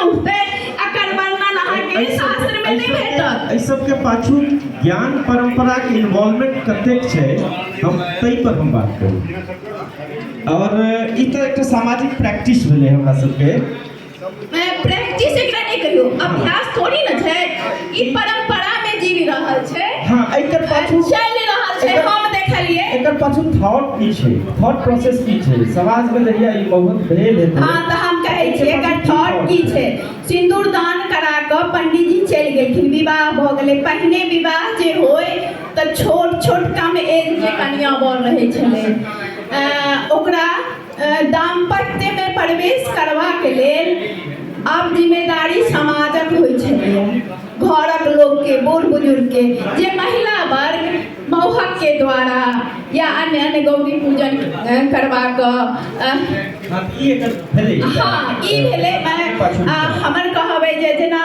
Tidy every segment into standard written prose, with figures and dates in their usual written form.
उठते अकर वर्णन अहाँके शास्त्र में नहीं भेटत। एहि सबके पाछू ज्ञान परंपरा के इन्वॉल्वमेंट कतेक छै, हम तै पर हम बात करू। और ई तो एक सामाजिक प्रैक्टिस भेलै हमरा सबके। प्रैक्टिस एकरा नहीं कहियो, अभ्यास थोड़ी न छै, ई परंपरा में जीवी रहल छै। हां, एकर पाछू चल रहल छै, हम देखलिए। एकर पाछू थॉट की छै, थॉट प्रोसेस की छै, समाज में जहिया ई बहुत भेल हेतै। हां, त हम कहै छी एकर थॉट की छै। सिंदूर दान करा क पंडित जी चल गेलखिन, विवाह भ गेलै। पहिने विवाह जे होय त छोट छोट कम एज के कन्या बर रहै छलै, ओकरा दाम्पत्य में प्रवेश करबा के लेल अब जिम्मेदारी समाजक होइ छलै, घरक लोग के, बूढ़ बुजुर्ग के। जे महिला वर्ग मौहक के द्वारा या अन्य अन्य गौरी पूजन करवा क ई भेलै। हमर कहबै जे जेना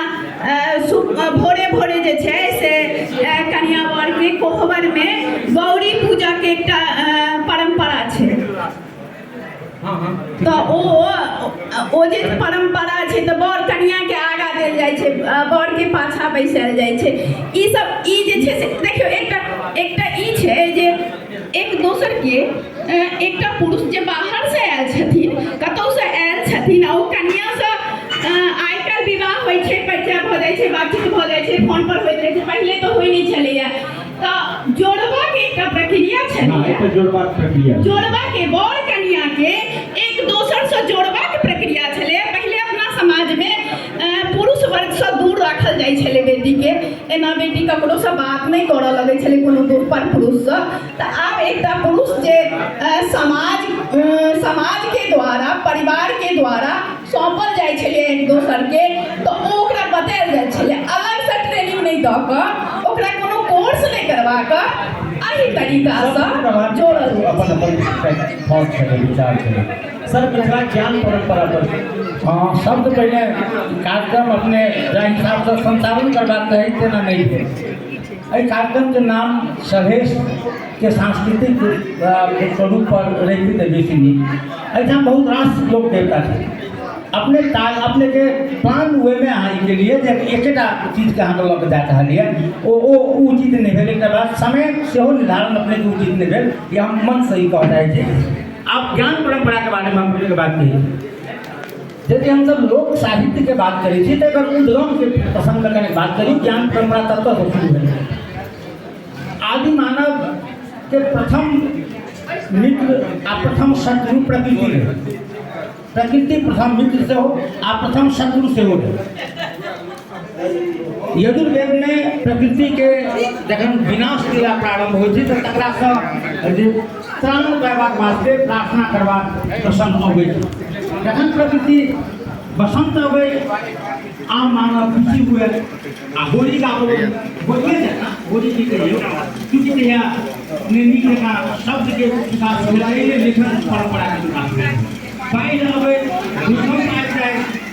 भोरे भोरे जे छै से कन्या वर के कोहबर में गौरी पूजा के एकटा परंपरा छै। तो ओ जे परंपरा छै तो बर कन्या के आगा देल जाइ छै, बर के पाछा बैसायल जाइ छै। ई सब ई जे छै से देखियो एकटा ई छै जे एक दोसर के एकटा पुरुष जे बाहर से आयल छथिन, कतौ से आयल छथिन, ओ कन्या से आइ काल्हि विवाह होइ छै, परिचय भ जाइ छै, बातचीत भ जाइ छै, फोन पर होइत रहै छै, पहिले तो होइ नहीं छलैया। तो जोड़वा के एकटा प्रक्रिया छलैया, जोड़वा के बर कन्या के एक दोसर से जोड़वा के प्रक्रिया छलै। पहले अपना समाज में पुरुष वर्ग से दूर राखल जाइ छलै बेटी के, एना बेटी ककरो से बात नहीं करऽ लगै छलै कोनो दूर पर पुरुष से। तो आब एकटा पुरुष जे समाज के द्वारा, परिवार के द्वारा सौंपल जाइ छलै एक दोसर के, तो ओकरा बतायल जाइ छलै, अलग से ट्रेनिंग नहीं दऽ कऽ, ओकरा कोनो कोर्स नहीं करवा कऽ, एही तरीका से जोड़ल सर मिथिला ज्ञान परंपरा पर। हाँ, सबसे पहले कार्यक्रम अपने हिसाब से संचालन करबाक चाही, तेना नहीं है। एहि कार्यक्रम के नाम सभेश के सांस्कृतिक स्वरूप पर रखी तो बेसी नहीं। एहिठाम बहुत रास लोक देवता है, अपने के प्लान वे में अहाँ के लिए एकेटा चीज के अहाँ लऽ के जा रहलिए, ओ उचित नहीं भेल। एक बाद समय सेहो निर्धारण अपने के उचित नहीं भेल, ये हम मन से ही कह रहे थे। आप ज्ञान परंपरा के बारे में हम बोले के बात कही, यदि हम सब लोक साहित्य के बात करें छी तो अगर उद्गम के प्रसंग करने बात करी, ज्ञान परंपरा तत्व से शुरू है। आदि मानव के प्रथम मित्र आ प्रथम शत्रु प्रकृति है। प्रकृति प्रथम मित्र से हो आ प्रथम शत्रु से हो। यजुर्वेद में प्रकृति के जखन विनाश क्रिया प्रारंभ हो तो तकरा से त्राण करबाक वास्ते प्रार्थना करबाक प्रसंग अबै। जखन प्रकृति बसंत अबै, आम मानव खुशी हुए आ होली का होलिए ना, होली की कहियो क्योंकि कहिया नीक लेखा शब्द के विकास होला, ये लेखन परंपरा के विकास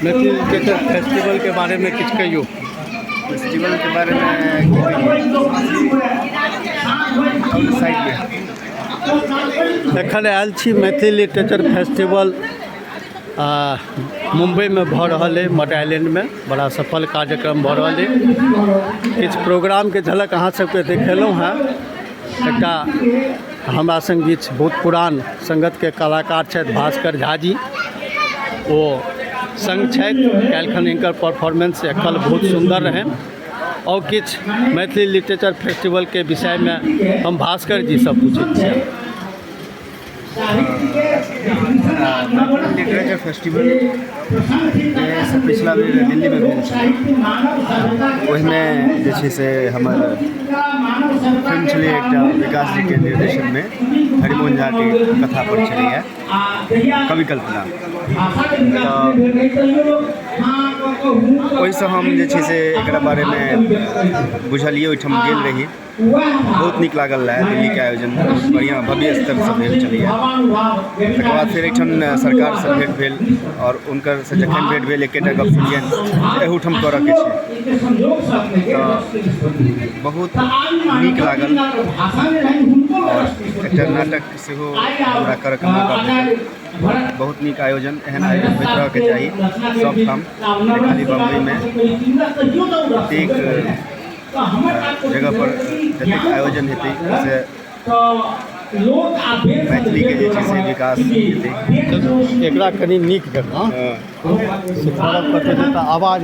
मैथिल लिटरेचर फेस्टिवल के बारे में किछु कहियो। फेस्टिवल के बारे में एखन आयल छी मैथिल लिटरेचर फेस्टिवल मुंबई में भऽ रहल है, मड आइलैंड में बड़ा सफल कार्यक्रम भऽ रहल है। किछु प्रोग्राम के झलक अहाँ सबके देखेलहुँ हैं। एकटा हमरा संग किछु बहुत पुरान संगत के कलाकार छथि भास्कर झा जी, ओ संग छथि। काल्हिखन हिनकर परफॉर्मेंस एखन बहुत सुंदर रहे। और किछु मैथिली लिटरेचर फेस्टिवल के विषय में हम भास्कर जी से पूछैत छियै। लिटरेचर फेस्टिवल से पिछला बेर दिल्ली में भेल छलै, ओहिमे जे छै से हमर फिल्म छलै एकटा विकास जी के निर्देशन में हरिमोहन झा के कथा पर छलैए, कवि कल्पना। तऽ ओहिसँ हम जे छै से एकरा बारे में बुझलियै, ओहिठाम गेल रही, बहुत नीक लागल रहा। दिल्ली के आयोजन बढ़िया भव्य स्तर से भेल छलैए। तकर बाद फिर एहिठाम सरकार से भेंट भेल, और उनकर से जखन भेंट भेल एकेटा गप सुनियनि एहूठाम करऽ के छै। बहुत नीक लागल और एकटा नाटक सेहो हमरा करऽ के मौका भेटल। बहुत नीक आयोजन, एहन आयोजन होइत रहऽके चाही सब ठाम, खाली बम्बईमे। प्रत्येक जगह पर जतेक आयोजन हेतै से मैथिली के जे छै से विकास हेतै। एकरा कनी नीक जकाँ से करब पड़तै, आवाज